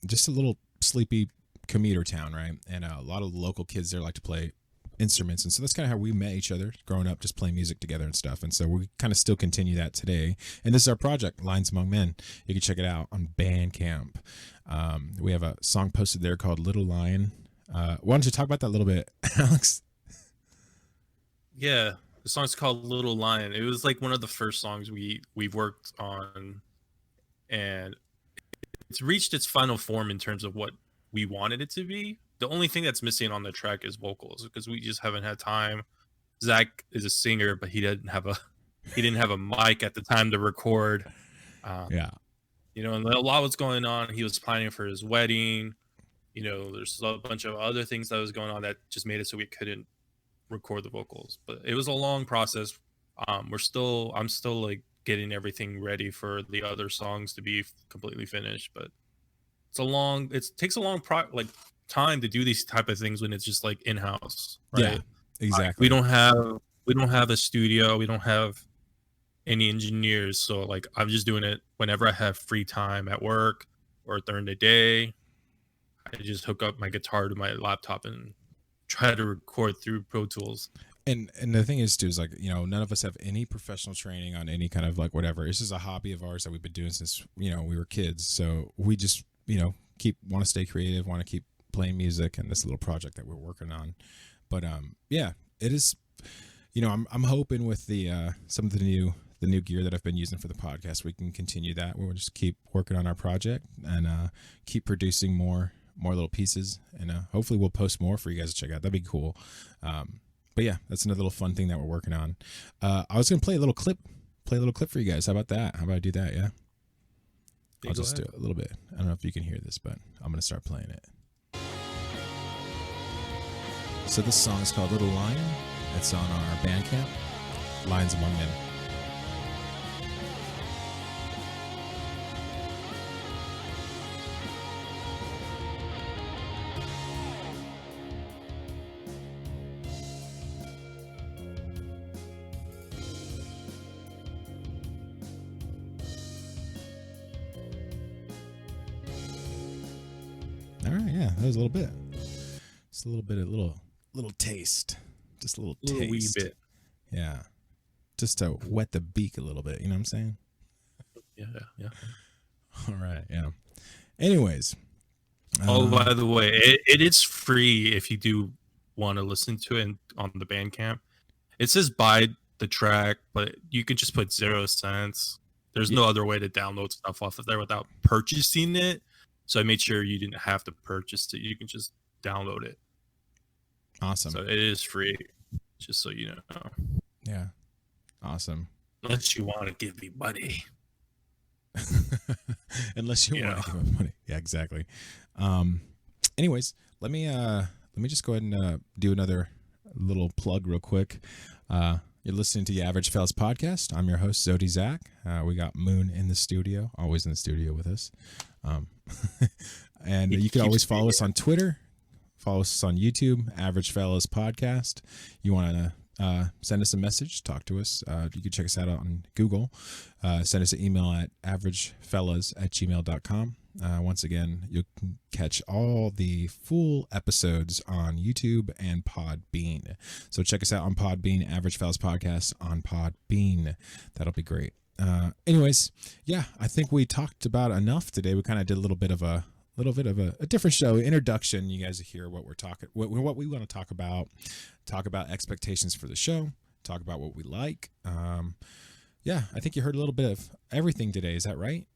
Just a little sleepy commuter town, right? And a lot of local kids there like to play instruments, and so that's kind of how we met each other growing up, just playing music together and stuff. And so we kind of still continue that today, and this is our project, Lines Among Men. You can check it out on Bandcamp. We have a song posted there called Little Lion. Why don't you talk about that a little bit, Alex? Yeah, the song's called Little Lion. It was one of the first songs we've worked on, and it's reached its final form in terms of what we wanted it to be. The only thing that's missing on the track is vocals, because we just haven't had time. Zach is a singer, but he didn't have a mic at the time to record. Yeah. And a lot was going on. He was planning for his wedding. There's a bunch of other things that was going on that just made it so we couldn't record the vocals. But it was a long process. I'm still getting everything ready for the other songs to be completely finished. But it takes a long time to do these type of things when it's just in-house, right? Yeah, exactly. We don't have a studio. We don't have any engineers, so I'm just doing it whenever I have free time at work or during the day. I just hook up my guitar to my laptop and try to record through Pro Tools. And the thing is too is like, you know, none of us have any professional training on any kind of like whatever. It's just a hobby of ours that we've been doing since, you know, we were kids. So we just, you know, want to stay creative, want to keep playing music, and this little project that we're working on. But yeah, it is, you know, I'm hoping with the some of the new gear that I've been using for the podcast, we can continue that. We'll just keep working on our project and keep producing more little pieces, and hopefully we'll post more for you guys to check out. That'd be cool. But yeah, that's another little fun thing that we're working on. I was gonna play a little clip for you guys. How about that? How about I do that? Yeah. I'll just do it a little bit. I don't know if you can hear this, but I'm gonna start playing it. So this song is called Little Lion. It's on our Bandcamp, Lions Among Men. All right, yeah, that was a little bit. Just a little bit, a little taste. Just a little taste. Wee bit. Yeah. Just to wet the beak a little bit, you know what I'm saying? Yeah. All right, yeah. Anyways. By the way, it is free if you do want to listen to it on the Bandcamp. It says buy the track, but you can just put 0 cents. There's no other way to download stuff off of there without purchasing it. So I made sure you didn't have to purchase it. You can just download it. Awesome. So it is free, just so you know. Yeah. Awesome. Unless you want to give me money. Unless you want to give me money. Yeah, exactly. Anyways, let me just go ahead and do another little plug real quick. You're listening to the Average Fellas Podcast. I'm your host, Zodi Zach. We got Moon in the studio, always in the studio with us. And you can always follow us on Twitter. Follow us on YouTube, Average Fellas Podcast. You want to send us a message, talk to us. You can check us out on Google. Send us an email at averagefellas@gmail.com. Once again, you can catch all the full episodes on YouTube and Podbean. So check us out on Podbean, Average Fellas Podcast on Podbean. That'll be great. Anyways, yeah, I think we talked about enough today. We kind of did a little bit of a different show introduction. You guys hear what what we want to talk about expectations for the show, talk about what we like. Yeah, I think you heard a little bit of everything today. Is that right?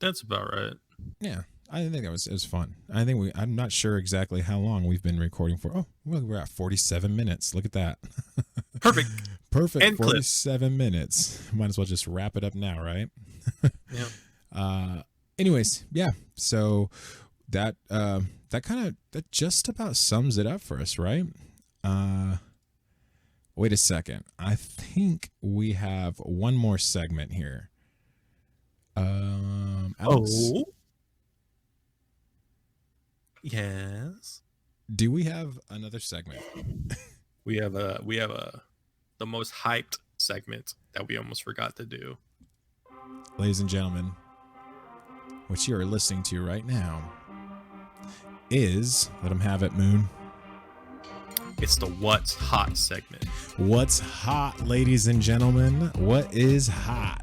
That's about right. Yeah, I think it was fun. I think I'm not sure exactly how long we've been recording for. Oh, well, we're at 47 minutes. Look at that. Perfect. And 47 minutes. Might as well just wrap it up now, right? Yeah. Anyways, yeah. So that just about sums it up for us, right? Wait a second. I think we have one more segment here. Alex, yes. do we have another segment? We have the most hyped segment that we almost forgot to do. Ladies and gentlemen, what you are listening to right now is, let them have it, Moon. It's the What's Hot segment. What's hot, ladies and gentlemen? What is hot?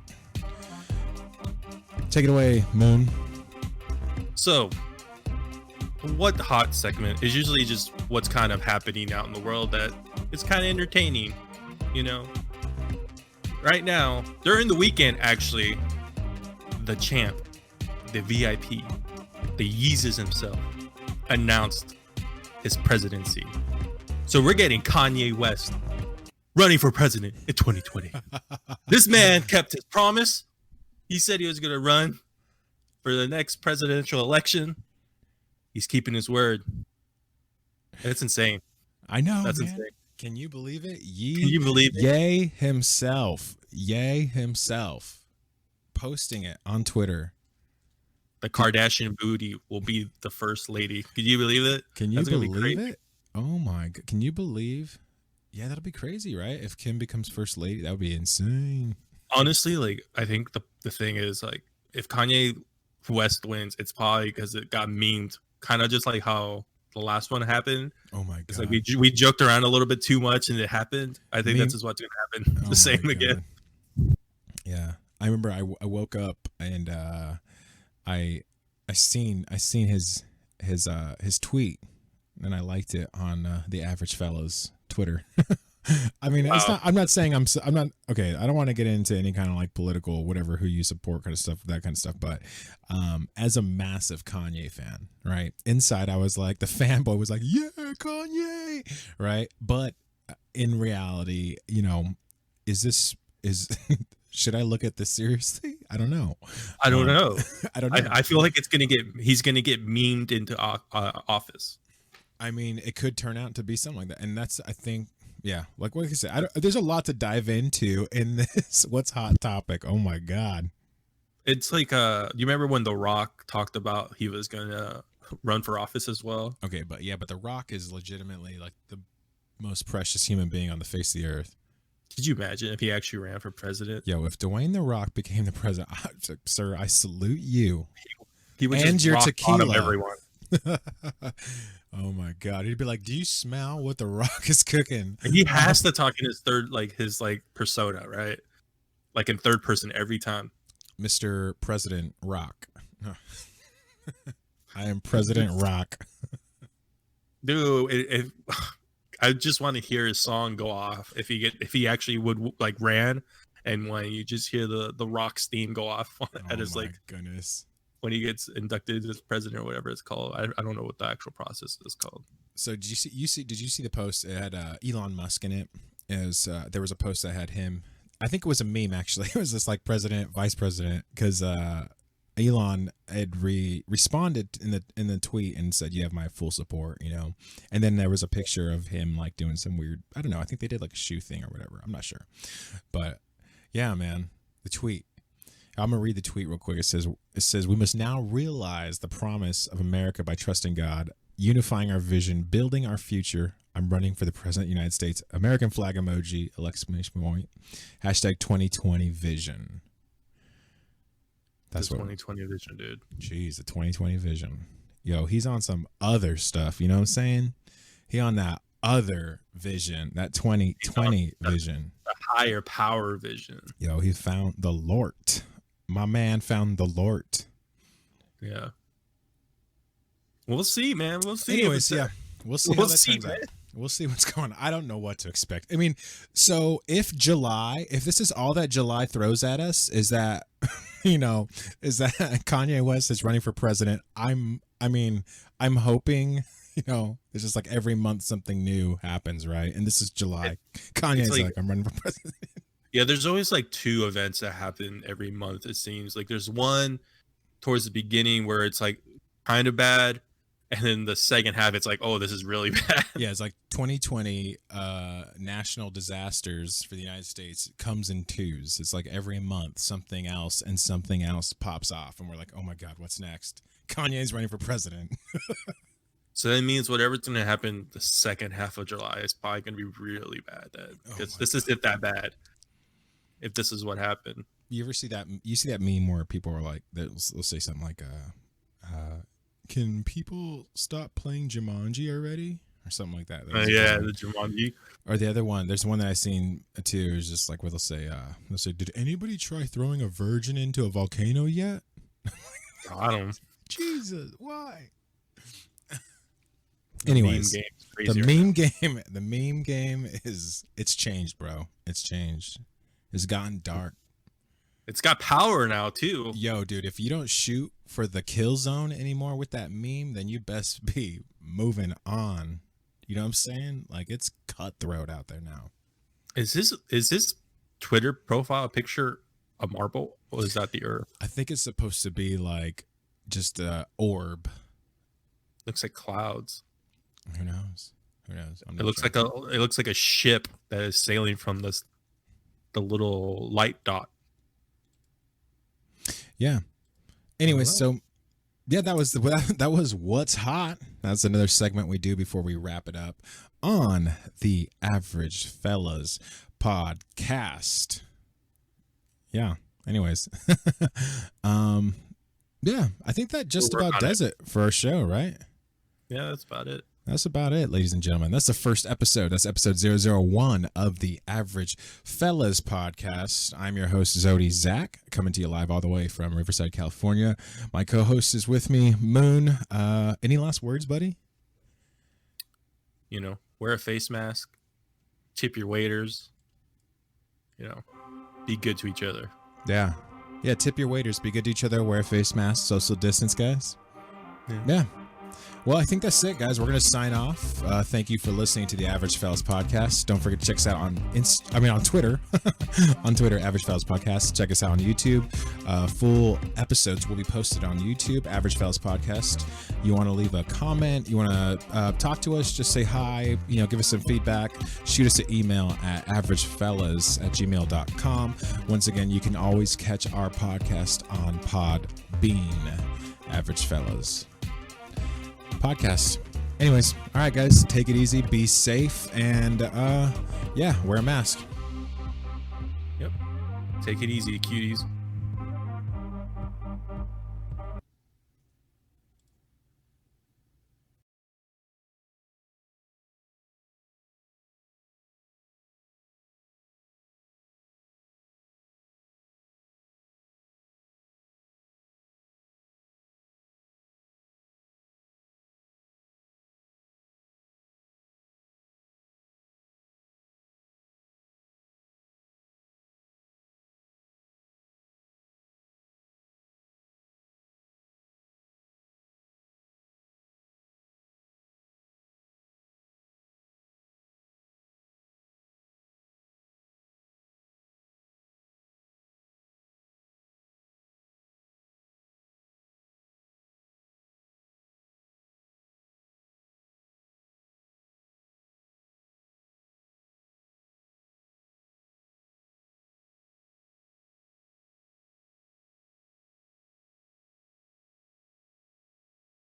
Take it away, Moon. So, what the hot segment is usually just what's kind of happening out in the world that is kind of entertaining, you know? Right now, during the weekend, actually, the champ, the VIP, the Yeezus himself, announced his presidency. So we're getting Kanye West running for president in 2020. This man kept his promise. He said he was going to run for the next presidential election. He's keeping his word. It's insane. I know, That's man. insane. Can you believe it? Can you believe it? Ye himself posting it on Twitter. The Kardashian booty will be the first lady. Can you believe it? Can you That's gonna be believe crazy. it? Oh my God. Can you believe? Yeah, that'll be crazy, right? If Kim becomes first lady, that would be insane. Honestly, like, I think the thing is, like, if Kanye West wins, it's probably because it got memed, kind of just like how the last one happened. Oh my It's god. like we joked around a little bit too much and it happened. I think that's just what's gonna happen. Oh The same my again. God. Yeah, I remember I woke up and I seen his tweet, and I liked it on the Average Fellows Twitter. I mean, it's not. I'm not saying I'm not okay. I don't want to get into any kind of like political whatever who you support kind of stuff, that kind of stuff. But as a massive Kanye fan, right inside, I was like the fanboy was like, yeah, Kanye, right? But in reality, you know, is should I look at this seriously? I don't know. I don't know. I don't know. I feel like he's gonna get memed into office. I mean, it could turn out to be something like that, and that's I think. Yeah, like what I said, there's a lot to dive into in this what's hot topic. Oh my god. It's like you remember when The Rock talked about he was gonna run for office as well? Okay, but The Rock is legitimately like the most precious human being on the face of the earth. Could you imagine if he actually ran for president? Yo, if Dwayne The Rock became the president, sir, I salute you. He would and just your rock tequila. bottom everyone. Oh my god, he'd be like, do you smell what The Rock is cooking? And he has to talk in his persona, right? Like in third person every time. Mr. President Rock. I am President Rock. Dude, I just want to hear his song go off if he actually would like ran, and when you just hear the Rock's theme go off at his like goodness. When he gets inducted as president or whatever it's called. I don't know what the actual process is called. So did you see the post? It had Elon Musk in it. There was a post that had him. I think it was a meme actually. It was this like president, vice president, because Elon had responded in the tweet and said, "You have my full support," you know. And then there was a picture of him like doing some weird. I don't know. I think they did like a shoe thing or whatever. I'm not sure, but yeah, man, the tweet. I'm gonna read the tweet real quick. It says we must now realize the promise of America by trusting God, unifying our vision, building our future. I'm running for the president of the United States. American flag emoji, exclamation point, hashtag 2020 vision. That's the 2020 vision, dude. Jeez, the 2020 vision. Yo, he's on some other stuff. You know what I'm saying? He on that other vision, that 2020 vision. The higher power vision. Yo, he found the Lord. My man found the Lord. Yeah. We'll see, man. We'll see. Anyways, yeah. We'll see how that turns out. We'll see what's going on. I don't know what to expect. I mean, so if this is all that July throws at us, is that, is that Kanye West is running for president. I'm hoping, it's just like every month something new happens, right? And this is July. Kanye's like, I'm running for president. Yeah, there's always like two events that happen every month, it seems. Like there's one towards the beginning where it's like kind of bad, and then the second half it's like, oh, this is really bad. Yeah, it's like 2020 national disasters for the United States comes in twos. It's like every month something else and something else pops off, and we're like, oh my god, what's next? Kanye's running for president. So that means whatever's going to happen the second half of July is probably going to be really bad, because this isn't that bad. If this is what happened. You ever see that? You see that meme where people are like, they'll say something like, "Can people stop playing Jumanji already?" or something like that. Yeah, the Jumanji. Or the other one, there's one that I seen too. Is just like where they'll say, "Did anybody try throwing a virgin into a volcano yet?" I don't. Jesus, why? Anyways, the meme game it's changed, bro. It's changed. It's gotten dark. It's got power now too. Yo, dude, if you don't shoot for the kill zone anymore with that meme, then you best be moving on. You know what I'm saying? Like, it's cutthroat out there now. Is this Twitter profile picture a marble, or is that the Earth? I think it's supposed to be like just a orb. Looks like clouds. Who knows? It looks like a ship that is sailing from the little light dot. Yeah. Anyway, so yeah, that was what's hot. That's another segment we do before we wrap it up on the Average Fellas podcast. Yeah. Anyways, yeah, I think that just about does it for our show, right? Yeah, that's about it. That's about it, ladies and gentlemen. That's the first episode. That's episode 001 of the Average Fellas podcast. I'm your host, Zodi Zach, coming to you live all the way from Riverside, California. My co-host is with me, Moon. Any last words, buddy? You know, wear a face mask, tip your waiters, you know, be good to each other. Yeah. Yeah, tip your waiters, be good to each other, wear a face mask, social distance, guys. Yeah. Well, I think that's it, guys. We're going to sign off. Thank you for listening to the Average Fellas podcast. Don't forget to check us out on Twitter. On Twitter, Average Fellas podcast. Check us out on YouTube. Full episodes will be posted on YouTube, Average Fellas podcast. You want to leave a comment, you want to talk to us, just say hi, give us some feedback. Shoot us an email at averagefellas@gmail.com. Once again, you can always catch our podcast on Podbean, Average Fellas podcast. Anyways, all right, guys, take it easy, be safe, and wear a mask. Yep. Take it easy, cuties.